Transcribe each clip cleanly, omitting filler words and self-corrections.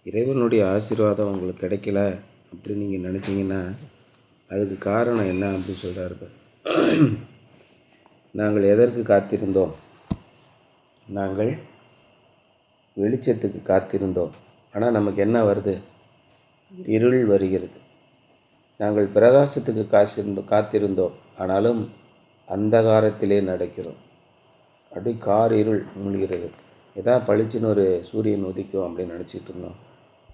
இறைவனுடைய ஆசீர்வாதம் உங்களுக்கு கிடைக்கல அப்படின்னு நீங்கள் நினச்சிங்கன்னா அதுக்கு காரணம் என்ன அப்படின்னு சொல்கிறாரு. நாங்கள் எதற்கு காத்திருந்தோம்? நாங்கள் வெளிச்சத்துக்கு காத்திருந்தோம். ஆனால் நமக்கு என்ன வருது? இருள் வருகிறது. நாங்கள் பிரகாசத்துக்கு காத்திருந்தோம். ஆனாலும் அந்தகாரத்திலே நடக்கிறோம். அப்படி கார் இருள் மூழ்கிறது. எதாவது பளிச்சுன்னு ஒரு சூரியன் உதிக்கும் அப்படின்னு நினச்சிட்டு இருந்தோம்.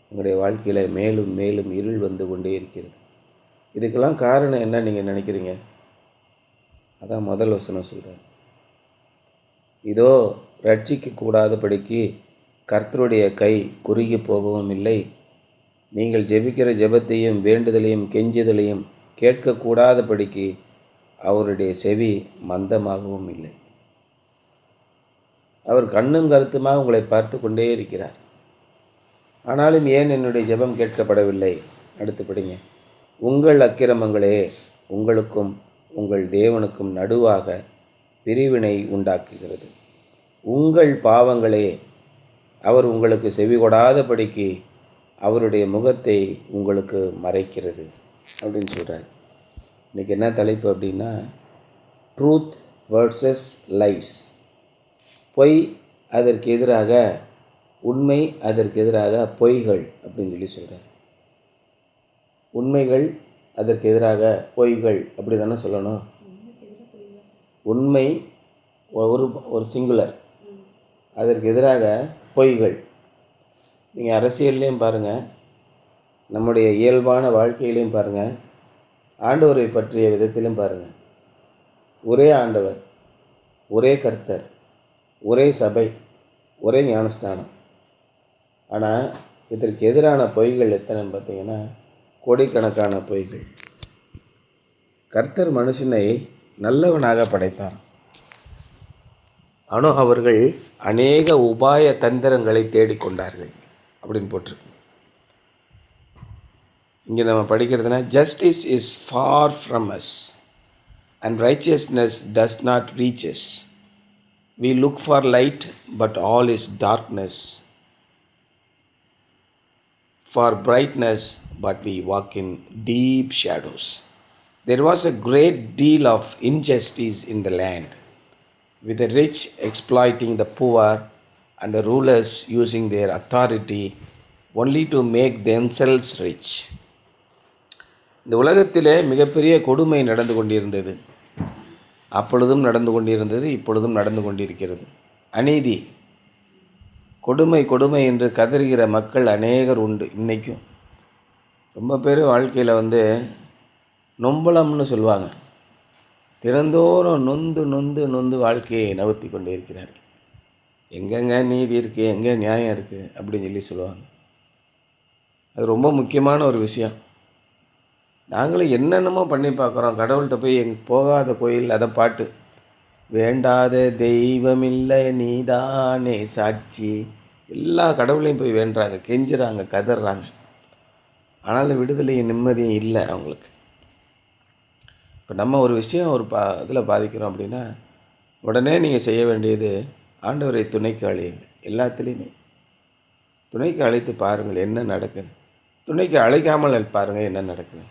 உங்களுடைய வாழ்க்கையில் மேலும் மேலும் இருள் வந்து கொண்டே இருக்கிறது. இதுக்கெல்லாம் காரணம் என்ன நீங்கள் நினைக்கிறீங்க? அதான் முதல் வசனம் சொல்கிறேன். இதோ ரட்சிக்க கூடாதபடிக்கு கர்த்தருடைய கை குறுகி போகவும் இல்லை, நீங்கள் ஜெபிக்கிற ஜெபத்தையும் வேண்டுதலையும் கெஞ்சுதலையும் கேட்கக்கூடாதபடிக்கு அவருடைய செவி மந்தமாகவும் இல்லை. அவர் கண்ணும் கருத்துமாக உங்களை பார்த்து கொண்டே இருக்கிறார். ஆனாலும் ஏன் என்னுடைய ஜெபம் கேட்கப்படவில்லை? அடுத்து படிங்க. உங்கள் அக்கிரமங்களே உங்களுக்கும் உங்கள் தேவனுக்கும் நடுவாக பிரிவினை உண்டாக்குகிறது. உங்கள் பாவங்களே அவர் உங்களுக்கு செவி கொடாதபடிக்கு அவருடைய முகத்தை உங்களுக்கு மறைக்கிறது அப்படின்னு சொல்கிறார். இன்றைக்கி என்ன தலைப்பு அப்படின்னா, ட்ரூத் வர்சஸ் லைஸ். பொய் அதற்கு எதிராக உண்மை, அதற்கு எதிராக பொய்கள் அப்படின்னு சொல்லி சொல்கிறார். உண்மைகள் அதற்கு எதிராக பொய்கள் அப்படி தானே சொல்லணும். உண்மை ஒரு சிங்குலர், அதற்கு எதிராக பொய்கள். நீங்கள் அரசியல்லையும் பாருங்கள், நம்முடைய இயல்பான வாழ்க்கையிலையும் பாருங்கள், ஆண்டவரை பற்றிய விதத்திலும் பாருங்கள். ஒரே ஆண்டவர், ஒரே கர்த்தர், ஒரே சபை, ஒரே ஞானஸ்நானம். ஆனால் இதற்கு எதிரான பொய்கள் எத்தனைன்னு பார்த்தீங்கன்னா கோடிக்கணக்கான பொய்கள். கர்த்தர் மனுஷனை நல்லவனாக படைத்தார். ஆனால் அவர்கள் அநேக உபாய தந்திரங்களை தேடிக்கொண்டார்கள் அப்படின்னு போட்டிருக்கு. இங்கே நம்ம படிக்கிறதுனா, justice is far from us and righteousness does not reach us. We look for light, but all is darkness. For brightness, but we walk in deep shadows. There was a great deal of injustice in the land, with the rich exploiting the poor and the rulers using their authority only to make themselves rich. இந்த உலகத்திலே மிகப்பெரிய கொடுமை நடந்து கொண்டிருந்தது. அப்பொழுதும் நடந்து கொண்டிருந்தது, இப்பொழுதும் நடந்து கொண்டிருக்கிறது. அநீதி, கொடுமை கொடுமை என்று கதறுகிற மக்கள் அநேகர் உண்டு. இன்றைக்கும் ரொம்ப பேர் வாழ்க்கையில் நொம்பலம்னு சொல்லுவாங்க. தினந்தோறும் நொந்து நொந்து நொந்து வாழ்க்கையை நகர்த்தி கொண்டே இருக்கிறார்கள். எங்கெங்க நீதி இருக்குது, எங்கே நியாயம் இருக்குது அப்படின்னு சொல்லி சொல்லுவாங்க. அது ரொம்ப முக்கியமான ஒரு விஷயம். நாங்களும் என்னென்னமோ பண்ணி பார்க்குறோம். கடவுள்கிட்ட போய் போகாத கோயில், அதை பாட்டு, வேண்டாத தெய்வமில்லை நீதானே சாட்சி, எல்லா கடவுளையும் போய் வேண்டுறாங்க, கெஞ்சுறாங்க, கதறாங்க. ஆனாலும் விடுதலையும் நிம்மதியும் இல்லை அவங்களுக்கு. இப்போ நம்ம ஒரு விஷயம் ஒரு இதில் பாதிக்கிறோம் அப்படின்னா உடனே நீங்கள் செய்ய வேண்டியது ஆண்டவரை துணைக்கு அழையுங்கள். எல்லாத்துலேயுமே துணைக்கு அழைத்து பாருங்கள் என்ன நடக்குது. துணைக்கு அழைக்காமல் பாருங்கள் என்ன நடக்குது.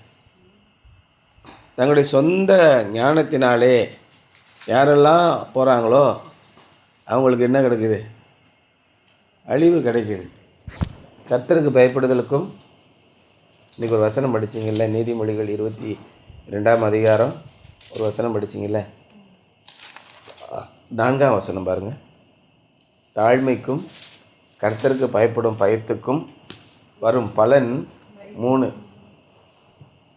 தங்களுடைய சொந்த ஞானத்தினாலே யாரெல்லாம் போகிறாங்களோ அவங்களுக்கு என்ன கிடைக்குது? அழிவு கிடைக்குது. கர்த்தருக்கு பயப்படுதலுக்கும், இன்றைக்கி ஒரு வசனம் படிச்சிங்கல்ல, நீதிமொழிகள் 22ஆம் அதிகாரம் ஒரு வசனம் படிச்சிங்கல்ல, 4ஆம் வசனம் பாருங்கள். தாழ்மைக்கும் கர்த்தருக்கு பயப்படும் பயத்துக்கும் வரும் பலன் 3.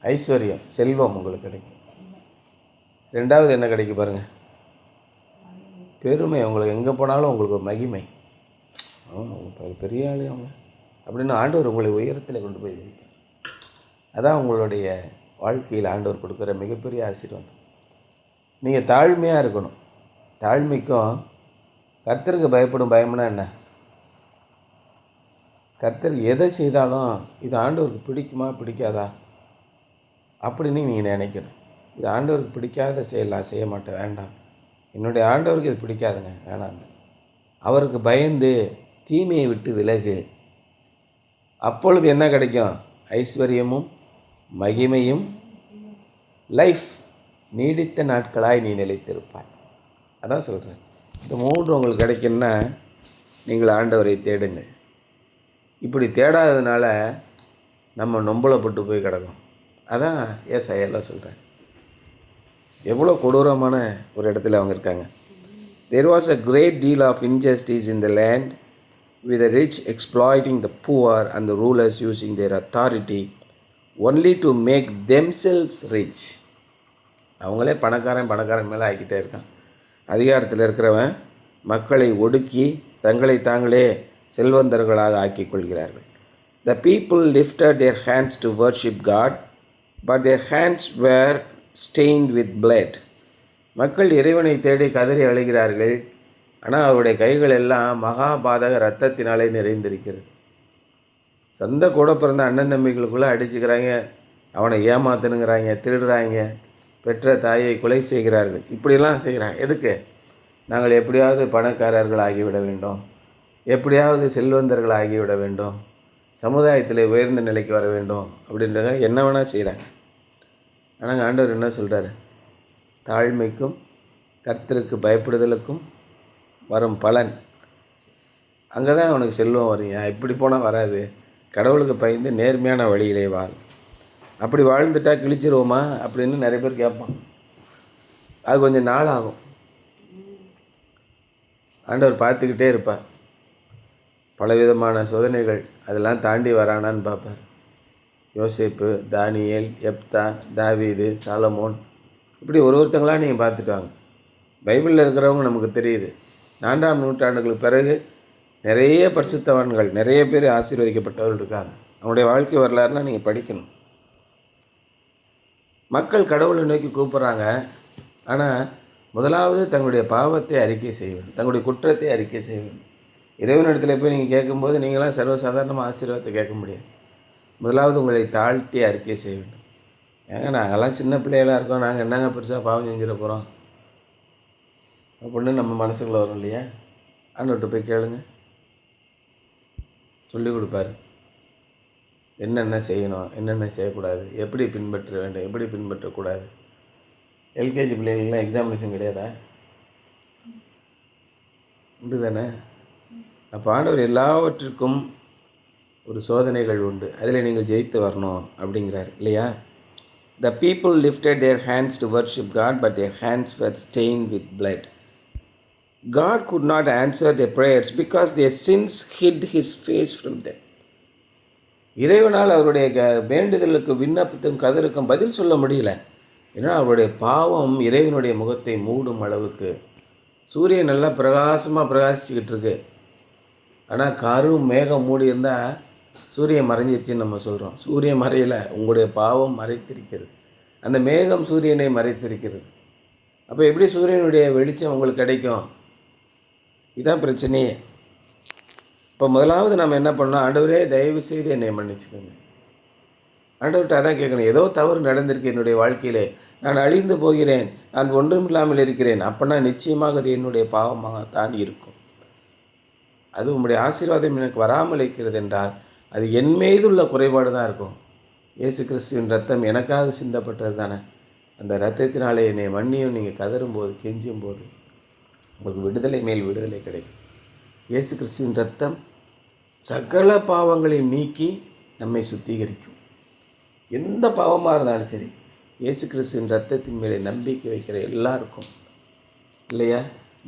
ஐஸ்வர்யம், செல்வம் உங்களுக்கு கிடைக்கும். 2வது என்ன கிடைக்கும் பாருங்கள்? பெருமை. உங்களுக்கு எங்கே போனாலும் உங்களுக்கு ஒரு மகிமை. பெரிய ஆளு அவங்க அப்படின்னு ஆண்டவர் உங்களை உயரத்தில் கொண்டு போய் வைப்பார். அதான் உங்களுடைய வாழ்க்கையில் ஆண்டவர் கொடுக்குற மிகப்பெரிய ஆசீர்வாதம். நீங்கள் தாழ்மையாக இருக்கணும். தாழ்மைக்கும் கர்த்தருக்கு பயப்படும் பயம்னா என்ன? கர்த்தருக்கு எதை செய்தாலும் இது ஆண்டவருக்கு பிடிக்குமா பிடிக்காதா அப்படின்னு நீங்கள் நினைக்கணும். இது ஆண்டவருக்கு பிடிக்காத செயலாம் செய்ய மாட்டேன், வேண்டாம். என்னுடைய ஆண்டவருக்கு இது பிடிக்காதுங்க, வேணாங்க. அவருக்கு பயந்து தீமையை விட்டு விலகு. அப்பொழுது என்ன கிடைக்கும்? ஐஸ்வர்யமும் மகிமையும் லைஃப், நீடித்த நாட்களாய் நீ நிலைத்திருப்பாய். அதான் சொல்கிறேன். இந்த 3 உங்களுக்கு கிடைக்குன்னா நீங்கள் ஆண்டவரை தேடுங்கள். இப்படி தேடாததுனால நம்ம நொம்பலப்பட்டு போய் கிடக்கும். அதான் ஏசாயால சொல்கிறேன். எவ்வளோ கொடூரமான ஒரு இடத்துல அவங்க இருக்காங்க. There was a great deal of injustice in the land, with the rich exploiting the poor and the rulers using their authority only to make themselves rich. அவங்களே பணக்காரன் மேலே ஆக்கிட்டே இருக்கான். அதிகாரத்தில் இருக்கிறவன் மக்களை ஒடுக்கி தங்களை தாங்களே செல்வந்தர்களாக ஆக்கிக் கொள்கிறார்கள். The people lifted their hands to worship God, but their hands were stained with blood. மக்கள் இறைவனை தேடி கதறி அழுகிறார்கள், ஆனால் அவருடைய கைகள் எல்லாம் மகாபாதக இரத்தத்தினாலே நிறைந்திருக்கிறது. சொந்த கூட பிறந்த அண்ணன் தம்பிகளுக்குள்ளே அடிச்சுக்கிறாங்க, அவனை ஏமாத்தணுங்கிறாங்க, திருடுறாங்க, பெற்ற தாயை கொலை செய்கிறார்கள். இப்படிலாம் செய்கிறாங்க. எதுக்கு? நாங்கள் எப்படியாவது பணக்காரர்கள் ஆகிவிட வேண்டும், எப்படியாவது செல்வந்தர்கள் ஆகிவிட வேண்டும், சமுதாயத்தில் உயர்ந்த நிலைக்கு வர வேண்டும் அப்படின்றத என்ன வேணால் செய்கிறாங்க. ஆனால் ஆண்டவர் என்ன சொல்கிறார்? தாழ்மைக்கும் கர்த்தருக்கு பயப்படுதலுக்கும் வரும் பலன். அங்கே தான் அவனுக்கு செல்வம் வரும். இப்படி போனால் வராது. கடவுளுக்கு பயந்து நேர்மையான வழியிலே வாழ். அப்படி வாழ்ந்துட்டா கிழிச்சிருவோமா அப்படின்னு நிறைய பேர் கேட்பான். அது கொஞ்சம் நாள் ஆகும். ஆண்டவர் பார்த்துக்கிட்டே இருப்பார். பலவிதமான சோதனைகள் அதெல்லாம் தாண்டி வரானான்னு பார்ப்பார். யோசேப்பு, தானியேல், எப்தா, தாவீது, சாலமோன், இப்படி ஒருத்தங்களாக நீங்கள் பார்த்துட்டு வாங்க. பைபிளில் இருக்கிறவங்க நமக்கு தெரியுது. 4ஆம் நூற்றாண்டுகளுக்கு பிறகு நிறைய பரிசுத்தவான்கள், நிறைய பேர் ஆசீர்வதிக்கப்பட்டவர்கள் இருக்காங்க. அவங்களுடைய வாழ்க்கை வரலாறுலாம் நீங்கள் படிக்கணும். மக்கள் கடவுளை நோக்கி கூப்பிட்றாங்க, ஆனால் முதலாவது தங்களுடைய பாவத்தை அறிக்கை செய்ய வேண்டும், தங்களுடைய குற்றத்தை அறிக்கை செய்ய வேண்டும். இறைவனிடத்தில் போய் நீங்கள் கேட்கும்போது நீங்களாம் சர்வசாதாரணமாக ஆசீர்வாதத்தை கேட்க முடியாது. முதலாவது உங்களை தாழ்த்தி அறிக்கை செய்ய வேண்டும். ஏங்க நாங்கள்லாம் சின்ன பிள்ளைகளாக இருக்கோம், நாங்கள் என்னங்க பெருசாக பாவம் செஞ்சிட போகிறோம் அப்படின்னு நம்ம மனசுக்குள்ளே வரும் இல்லையா? ஆண்டவர்கிட்ட போய் கேளுங்க, சொல்லிக் கொடுப்பாரு. என்னென்ன செய்யணும், என்னென்ன செய்யக்கூடாது, எப்படி பின்பற்ற வேண்டும், எப்படி பின்பற்றக்கூடாது. எல்கேஜி பிள்ளைங்களுக்குலாம் எக்ஸாமினேஷன் கிடையாதா? உண்டு தானே? அப்போ ஆண்டவர் எல்லாவற்றிற்கும் ஒரு சோதனைகள் உண்டு, அதில் நீங்கள் ஜெயித்து வரணும் அப்படிங்கிறார் இல்லையா? The people lifted their hands to worship God, but their hands were stained with blood. God could not answer their prayers because their sins hid his face from them. இறைவனால் அவருடைய வேண்டுதலுக்கு, விண்ணப்பத்துக்கும், கதருக்கும் பதில் சொல்ல முடியல. ஏன்னா அவருடைய பாவம் இறைவனுடைய முகத்தை மூடும் அளவுக்கு. சூரியன் நல்லா பிரகாசமாக பிரகாசிச்சுக்கிட்டு இருக்கு, ஆனால் கரும் மேகம் மூடி இருந்தால் சூரியன் மறைஞ்சிருச்சுன்னு நம்ம சொல்கிறோம். சூரியன் மறையலை, உங்களுடைய பாவம் மறைத்திருக்கிறது. அந்த மேகம் சூரியனை மறைத்திருக்கிறது. அப்போ எப்படி சூரியனுடைய வெளிச்சம் உங்களுக்கு கிடைக்கும்? இதுதான் பிரச்சனையே. இப்போ முதலாவது நம்ம என்ன பண்ணோம்? ஆண்டவரே தயவு செய்து என்னை மன்னிச்சுக்கோங்க. ஆண்டவர்கிட்ட அதான் கேட்கணும். ஏதோ தவறு நடந்திருக்கு என்னுடைய வாழ்க்கையிலே, நான் அழிந்து போகிறேன், நான் ஒன்றுமில்லாமல் இருக்கிறேன். அப்போனா நிச்சயமாக அது என்னுடைய பாவமாகத்தான் இருக்கும். அது உங்களுடைய ஆசீர்வாதம் எனக்கு வராமல் இருக்கிறது என்றால் அது என் மீது உள்ள குறைபாடு தான் இருக்கும். இயேசு கிறிஸ்துவின் ரத்தம் எனக்காக சிந்தப்பட்டது தானே. அந்த இரத்தத்தினாலே என்னை மன்னியும் நீங்கள் கதறும்போது, கெஞ்சும் போது உங்களுக்கு விடுதலை மேல் விடுதலை கிடைக்கும். இயேசு கிறிஸ்துவின் ரத்தம் சகல பாவங்களையும் நீக்கி நம்மை சுத்திகரிக்கும். எந்த பாவமாக இருந்தாலும் சரி, இயேசு கிறிஸ்துவின் ரத்தத்தின் மேலே நம்பிக்கை வைக்கிற எல்லாருக்கும் இல்லையா,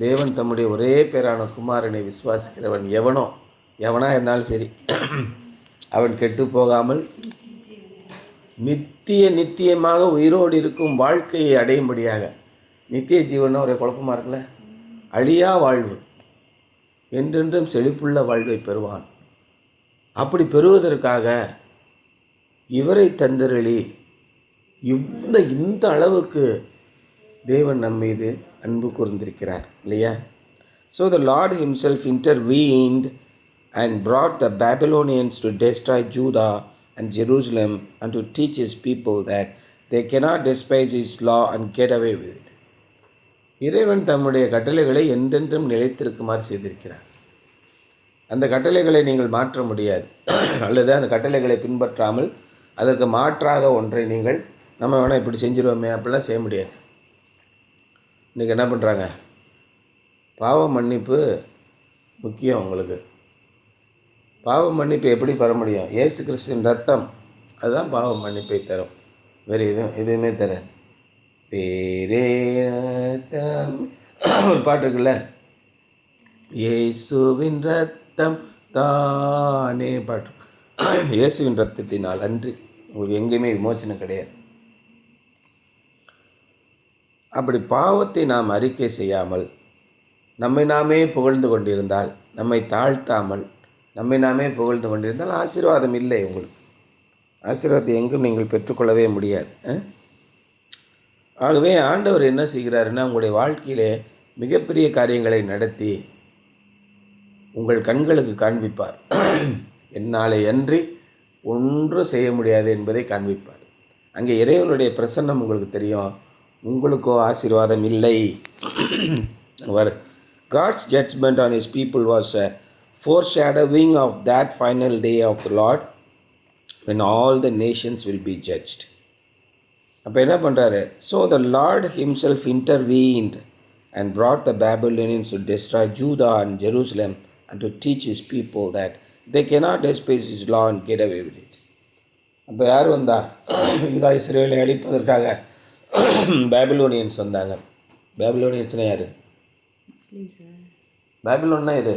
தேவன் தம்முடைய ஒரே பேரான குமாரனை விசுவாசிக்கிறவன் எவனா இருந்தாலும் சரி, அவன் கெட்டு போகாமல் நித்தியமாக உயிரோடு இருக்கும் வாழ்க்கையை அடையும்படியாக. நித்திய ஜீவன்னா ஒரு குழப்பமாக இருக்குல்ல. அழியா வாழ்வு, என்றென்றும் செழிப்புள்ள வாழ்வை பெறுவான். அப்படி பெறுவதற்காக இவரை தந்தருளி இந்த அளவுக்கு தேவன் நம் மீது அன்பு கூர்ந்திருக்கிறார் இல்லையா? So the Lord himself intervened and brought the Babylonians to destroy Judah and Jerusalem and to teach his people that they cannot despise his law and get away with it. இறைவன் தம்முடைய கட்டளைகளை என்றென்றும் நிலைத்திருக்குமாறு செய்திருக்கிறார். அந்த கட்டளைகளை நீங்கள் மாற்ற முடியாது. அல்லது அந்த கட்டளைகளை பின்பற்றாமல் அதற்கு மாற்றாக ஒன்றை நீங்கள் நம்ம வேணால் இப்படி செஞ்சுருவோமே அப்படிலாம் செய்ய முடியாது. இன்றைக்கி என்ன பண்ணுறாங்க? பாவ மன்னிப்பு முக்கியம் உங்களுக்கு. பாவ மன்னிப்பு எப்படி பெற முடியும்? இயேசு கிறிஸ்துவின் ரத்தம் அதுதான் பாவ மன்னிப்பை தரும். வேறு எதுவுமே தராது. வேறே ஒரு பாட்டு இருக்குல்ல, இயேசுவின் ரத்தம் தானே பாட்டு. இயேசுவின் ரத்தத்தினால் அன்றி உங்களுக்கு எங்கேயுமே விமோச்சனம் கிடையாது. அப்படி பாவத்தை நாம் அறிக்கை செய்யாமல் நம்மை நாமே புகழ்ந்து கொண்டிருந்தால், நம்மை தாழ்த்தாமல் நம்மை நாமே புகழ்ந்து கொண்டிருந்தால் ஆசீர்வாதம் இல்லை. உங்களுக்கு ஆசீர்வாதத்தை எங்கும் நீங்கள் பெற்றுக்கொள்ளவே முடியாது. ஆகவே ஆண்டவர் என்ன செய்கிறாருன்னா, உங்களுடைய வாழ்க்கையிலே மிகப்பெரிய காரியங்களை நடத்தி உங்கள் கண்களுக்கு காண்பிப்பார். என்னாலே அன்றி ஒன்றும் செய்ய முடியாது என்பதை காண்பிப்பார். அங்கே இறைவனுடைய பிரசன்னம் உங்களுக்கு தெரியும். உங்களுக்கோ ஆசீர்வாதம் இல்லை. God's judgment on his people was a foreshadowing of that final day of the Lord when all the nations will be judged. அப்போ என்ன பண்ணுறாரு? So the Lord himself intervened and brought the Babylonians to destroy Judah and Jerusalem and to teach his people that they cannot despise his law and get away with it. அப்போ யார் வந்தா? யூதா இஸ்ரவேலை அழிப்பதற்காக பேபிலோனியன்ஸ் வந்தாங்க. பேபிலோனியன்ஸ்னா யார்? பேபிலோன்னா இது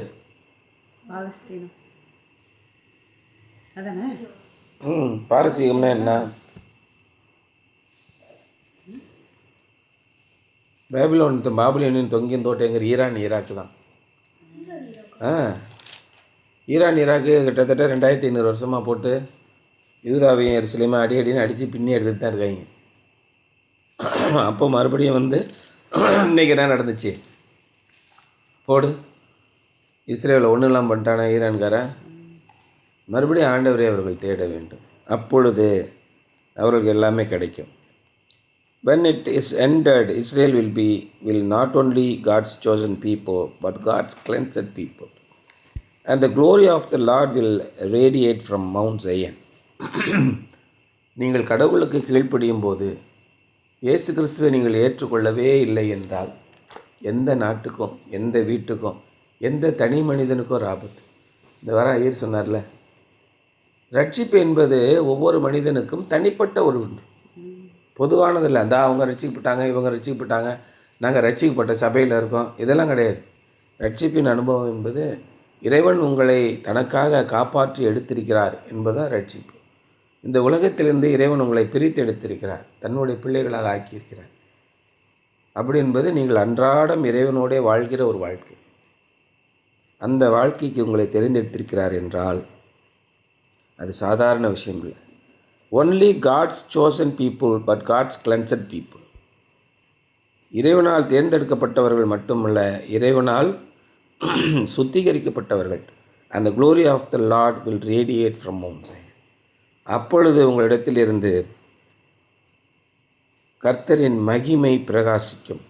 பாரசீகம்னா என்ன? பாபிலோனியன் தொங்கியும் தோட்டங்கிற ஈரான் ஈராக்கு தான். ஈரான் ஈராக்கு கிட்டத்தட்ட 2500 வருஷமாக போட்டு யூதாவையும் எருசலேமையும் அடின்னு அடித்து பின்னி எடுத்துகிட்டு தான் இருக்காங்க. அப்போ மறுபடியும் இன்றைக்கி என்ன நடந்துச்சு? போடு, இஸ்ரேலில் ஒன்றும் இல்லாமல் பண்ணிட்டானா ஈரான்கார. மறுபடியும் ஆண்டவரே அவர்கள் தேட வேண்டும். அப்பொழுது அவர்களுக்கு எல்லாமே கிடைக்கும். When it is ended, Israel will not only God's chosen people, but God's cleansed people. And the glory of the Lord will radiate from Mount Zion. நீங்கள் கடவுளுக்கு கீழ்ப்படியும் போது, இயேசு கிறிஸ்துவை நீங்கள் ஏற்றுக்கொள்ளவே இல்லை என்றால், எந்த நாட்டுக்கும் எந்த வீட்டுக்கும் எந்த தனி மனிதனுக்கும் ஒரு ஆபத்து. இந்த வாரம் ஐயர் சொன்னார்ல, ரட்சிப்பு என்பது ஒவ்வொரு மனிதனுக்கும் தனிப்பட்ட ஒரு உண்டு, பொதுவானதில்லை. அந்த அவங்க ரட்சிக்கப்பட்டாங்க, இவங்க ரட்சிக்கப்பட்டாங்க, நாங்கள் ரட்சிக்கப்பட்ட சபையில் இருக்கோம், இதெல்லாம் கிடையாது. ரட்சிப்பின் அனுபவம் என்பது இறைவன் உங்களை தனக்காக காப்பாற்றி எடுத்திருக்கிறார் என்பதுதான் ரட்சிப்பு. இந்த உலகத்திலிருந்து இறைவன் உங்களை பிரித்து எடுத்திருக்கிறார், தன்னுடைய பிள்ளைகளாக ஆக்கியிருக்கிறார். அப்படி என்பது நீங்கள் அன்றாடம் இறைவனோடே வாழ்கிற ஒரு வாழ்க்கை. அந்த வாழ்க்கைக்கு உங்களை தெரிந்தெடுத்திருக்கிறார் என்றால் அது சாதாரண விஷயம் இல்லை. Only God's chosen people, but God's cleansed people. இறைவனால் தேர்ந்தெடுக்கப்பட்டவர்கள் மட்டுமல்ல, இறைவனால் சுத்திகரிக்கப்பட்டவர்கள். And the glory of the Lord will radiate from Mount Zion. அப்பொழுது உங்களிடத்திலிருந்து கர்த்தரின் மகிமை பிரகாசிக்கும்.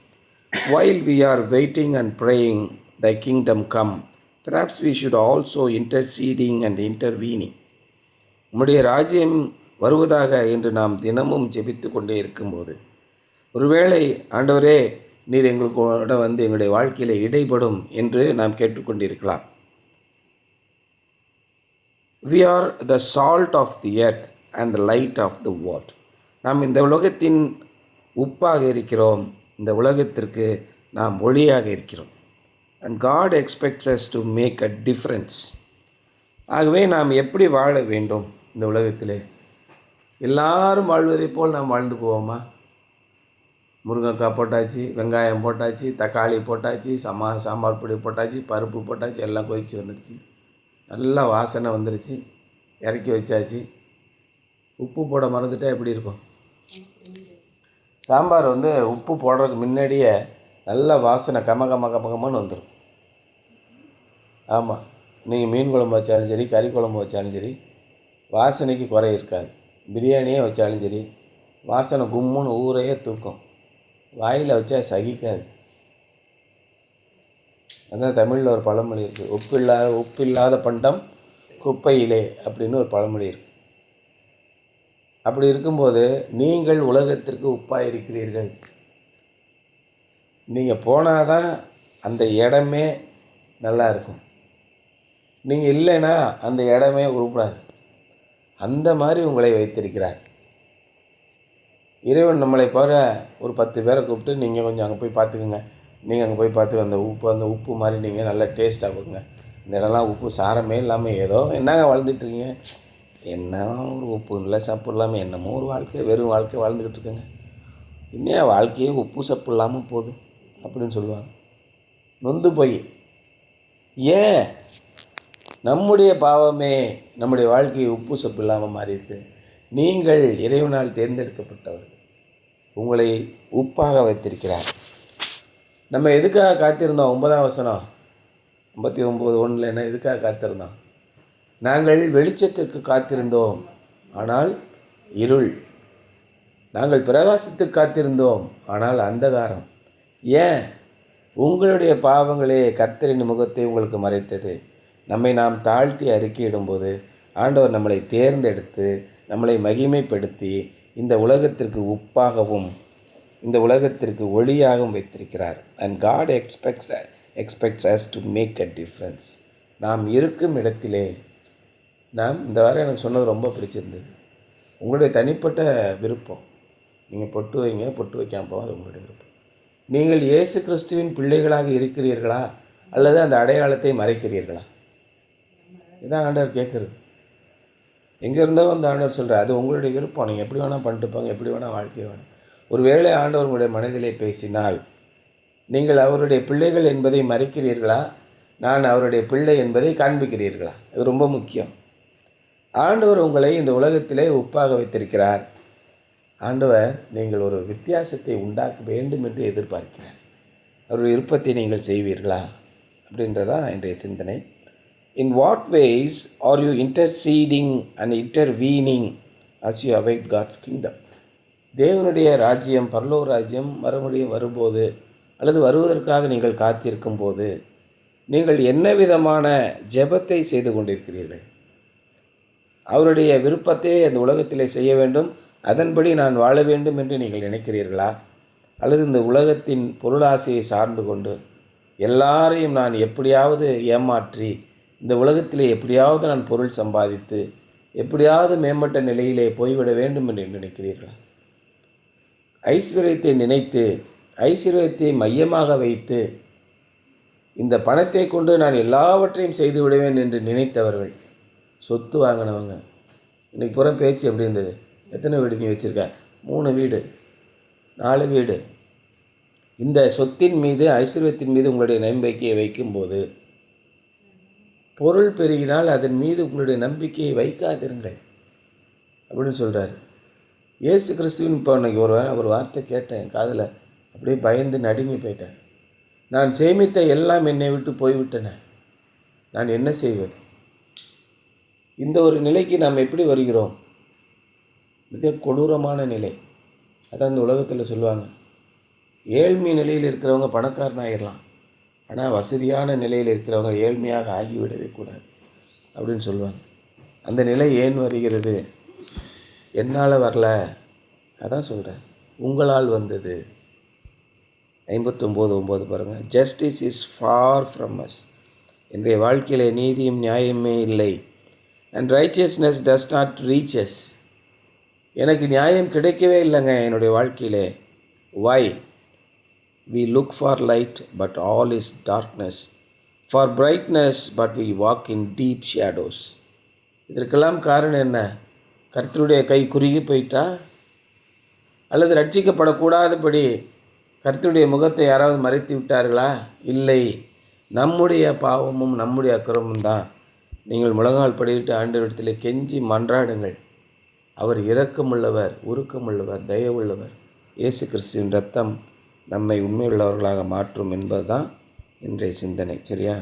While we are waiting and praying, thy kingdom come, perhaps we should also interceding and intervening. உம்முடைய ராஜ்யம் வருவதாக என்று நாம் தினமும் ஜெபித்து கொண்டே இருக்கும்போது, ஒருவேளை ஆண்டவரே நீர் எங்களோட எங்களுடைய வாழ்க்கையில் இடைப்படும் என்று நாம் கேட்டுக்கொண்டிருக்கலாம். We are the salt of the earth and the light of the world. நாம் இந்த உலகத்தின் உப்பாக இருக்கிறோம், இந்த உலகத்திற்கு நாம் ஒளியாக இருக்கிறோம். And God expects us to make a difference. ஆகவே நாம் எப்படி வாழ வேண்டும் இந்த உலகத்திலே? எல்லாரும் வாழ்வதை போல் நாம் வாழ்ந்து போவோமா? முருங்கைக்காய் போட்டாச்சு, வெங்காயம் போட்டாச்சு, தக்காளி போட்டாச்சு, சாம்பார் பொடி போட்டாச்சு, பருப்பு போட்டாச்சு, எல்லாம் கொதித்து வந்துடுச்சு, நல்லா வாசனை வந்துடுச்சு, இறக்கி வச்சாச்சு. உப்பு போட மறந்துட்டால் எப்படி இருக்கும்? சாம்பார் உப்பு போடுறதுக்கு முன்னாடியே நல்ல வாசனை கமகமன்னு வந்துடும். ஆமாம், நீங்கள் மீன் குழம்பு வச்சாலும் சரி, கறி குழம்பு வச்சாலும் சரி, வாசனைக்கு குறை இருக்காது. பிரியாணியே வச்சாலும் சரி, வாசனை கும்முன்னு ஊரையே தூக்கும், வாயில் வச்சா சகிக்காது. அதான் தமிழில் ஒரு பழமொழி இருக்குது, உப்பில்லாத பண்டம் குப்பையிலே அப்படின்னு ஒரு பழமொழி இருக்குது. அப்படி இருக்கும்போது நீங்கள் உலகத்திற்கு உப்பாக இருக்கிறீர்கள். நீங்கள் போனால் தான் அந்த இடமே நல்லா இருக்கும். நீங்கள் இல்லைன்னா அந்த இடமே உருப்படாது. அந்த மாதிரி உங்களை வைத்திருக்கிறார் இறைவன். நம்மளை போகிற ஒரு 10 பேரை கூப்பிட்டு நீங்கள் கொஞ்சம் அங்கே போய் பார்த்துக்குங்க, நீங்கள் அங்கே போய் பார்த்து அந்த உப்பு மாதிரி நீங்கள் நல்லா டேஸ்ட்டாக கொடுங்க. இந்த இடம்லாம் உப்பு சாரமே இல்லாமல் ஏதோ என்னங்க வாழ்ந்துட்டுருக்கீங்க, என்ன ஒரு உப்பு இல்லை சப்பு இல்லாமல் என்னமோ ஒரு வாழ்க்கை, வெறும் வாழ்க்கை வாழ்ந்துக்கிட்டு இருக்கேங்க, இன்னும் வாழ்க்கையே உப்பு சப்பு இல்லாமல் போகுது அப்படின்னு சொல்லுவாங்க. நொந்து போய் ஏன் நம்முடைய பாவமே நம்முடைய வாழ்க்கையை உப்பு சப்பு இல்லாமல் மாறி இருக்கு. நீங்கள் இறைவனால் தேர்ந்தெடுக்கப்பட்டவர், உங்களை உப்பாக வைத்திருக்கிறார். நம்ம எதுக்காக காத்திருந்தோம்? 9ஆம் வசனம் 59:1 என்ன எதுக்காக காத்திருந்தோம்? நாங்கள் வெளிச்சத்திற்கு காத்திருந்தோம், ஆனால் இருள். நாங்கள் பிரகாசத்துக்கு காத்திருந்தோம், ஆனால் அந்தகாரம். ஏன்? உங்களுடைய பாவங்களே கர்த்தரின் முகத்தை உங்களுக்கு மறைத்தது. நம்மை நாம் தாழ்த்தி அறிக்கையிடும்போது ஆண்டவர் நம்மளை தேர்ந்தெடுத்து நம்மளை மகிமைப்படுத்தி இந்த உலகத்திற்கு உப்பாகவும் இந்த உலகத்திற்கு ஒளியாகவும் வைத்திருக்கிறார். And God expects us to make a difference. நாம் இருக்கும் இடத்திலே இந்த வாரம் எனக்கு சொன்னது ரொம்ப பிடிச்சிருந்தது. உங்களுடைய தனிப்பட்ட விருப்பம், நீங்கள் பொட்டு வைங்க, பொட்டு வைக்காமல் போகும், அது உங்களுடைய விருப்பம். நீங்கள் இயேசு கிறிஸ்துவின் பிள்ளைகளாக இருக்கிறீர்களா அல்லது அந்த அடையாளத்தை மறைக்கிறீர்களா? இதான் ஆண்டவர் கேட்குறது. எங்கே இருந்தோ அந்த ஆண்டவர் சொல்கிறார், அது உங்களுடைய விருப்பம், நீங்கள் எப்படி வேணால் பண்ணிட்டு போங்க, எப்படி வேணால் வாழ்க்கை வேணும். ஒருவேளை ஆண்டவர் உங்களுடைய மனதிலே பேசினால் நீங்கள் அவருடைய பிள்ளைகள் என்பதை மறைக்கிறீர்களா, நான் அவருடைய பிள்ளை என்பதை காண்பிக்கிறீர்களா? இது ரொம்ப முக்கியம். ஆண்டவர் உங்களை இந்த உலகத்திலே உப்பாக வைத்திருக்கிறார். ஆண்டவர் நீங்கள் ஒரு வித்தியாசத்தை உண்டாக்க வேண்டும் என்று எதிர்பார்க்கிறார். அவருடைய விருப்பத்தை நீங்கள் செய்வீர்களா அப்படின்றதான் இன்றைய சிந்தனை. In what ways are you interceding and intervening as you await God's kingdom? தேவனுடைய ராஜ்யம், பரலோக ராஜ்யம் மறுபடியும் வரும்போது அல்லது வருவதற்காக நீங்கள் காத்திருக்கும் போது நீங்கள் என்ன விதமான ஜெபத்தை செய்து கொண்டிருக்கிறீர்கள்? அவருடைய விருப்பத்தை அந்த உலகத்திலே செய்ய வேண்டும், அதன்படி நான் வாழ வேண்டும் என்று நீங்கள் நினைக்கிறீர்களா? அல்லது இந்த உலகத்தின் பொருளாசையை சார்ந்து கொண்டு எல்லாரையும் நான் எப்படியாவது ஏமாற்றி இந்த உலகத்திலே எப்படியாவது நான் பொருள் சம்பாதித்து எப்படியாவது மேம்பட்ட நிலையிலே போய்விட வேண்டும் என்று நினைக்கிறீர்களா? ஐஸ்வர்யத்தை நினைத்து ஐஸ்வர்யத்தை மையமாக வைத்து இந்த பணத்தை கொண்டு நான் எல்லாவற்றையும் செய்து விடுவேன் என்று நினைத்தவர்கள், சொத்து வாங்கினவங்க, இன்றைக்கி புறம் பேச்சு எப்படி இருந்தது? எத்தனை வீடு நீ வச்சுருக்க? 3 வீடு 4 வீடு. இந்த சொத்தின் மீது ஐஸ்வர்யத்தின் மீது உங்களுடைய நம்பிக்கையை வைக்கும்போது பொருள் பெருகினால் அதன் மீது உங்களுடைய நம்பிக்கையை வைக்காதிருங்கள் அப்படின்னு சொல்கிறார் இயேசு கிறிஸ்துவின். இப்போ அன்றைக்கி ஒரு வார்த்தை கேட்டேன் என் காதில், அப்படியே பயந்து நடுங்கி போயிட்டேன். நான் சேமித்த எல்லாம் என்னை விட்டு போய்விட்டன, நான் என்ன செய்வது? இந்த ஒரு நிலைக்கு நாம் எப்படி வருகிறோம்? மிக கொடூரமான நிலை. அதான் இந்த உலகத்தில் சொல்லுவாங்க, ஏழ்மை நிலையில் இருக்கிறவங்க பணக்காரனாகிடலாம், ஆனால் வசதியான நிலையில் இருக்கிறவங்க ஏழ்மையாக ஆகிவிடவே கூடாது அப்படின்னு சொல்லுவாங்க. அந்த நிலை ஏன் வருகிறது? என்னால் வரல, அதான் சொல்கிறேன், உங்களால் வந்தது. 59:9 பாருங்கள். Justice is far from us. என்னுடைய வாழ்க்கையில் நீதியும் நியாயமே இல்லை. And righteousness does not reach us. எனக்கு நியாயம் கிடைக்கவே இல்லைங்க என்னுடைய வாழ்க்கையிலே. வை? We look for light, but all is darkness. For brightness, but we walk in deep shadows. இதற்கெல்லாம் காரணம் என்ன? கர்த்தருடைய கை குறுகி போயிட்டா? அல்லது ரட்சிக்கப்படக்கூடாதபடி கர்த்தருடைய முகத்தை யாராவது மறைத்து விட்டார்களா? இல்லை, நம்முடைய பாவமும் நம்முடைய அக்கிரமும் தான். நீங்கள் முழங்கால் படியிட்டு ஆண்டவரிடத்தில் கெஞ்சி மன்றாடுங்கள். அவர் இரக்கமுள்ளவர், உருக்கமுள்ளவர், தயவுள்ளவர். இயேசு கிறிஸ்துவின் இரத்தம் நம்மை உண்மையுள்ளவர்களாக மாற்றும் என்பது தான் இன்றைய சிந்தனை. சரியா?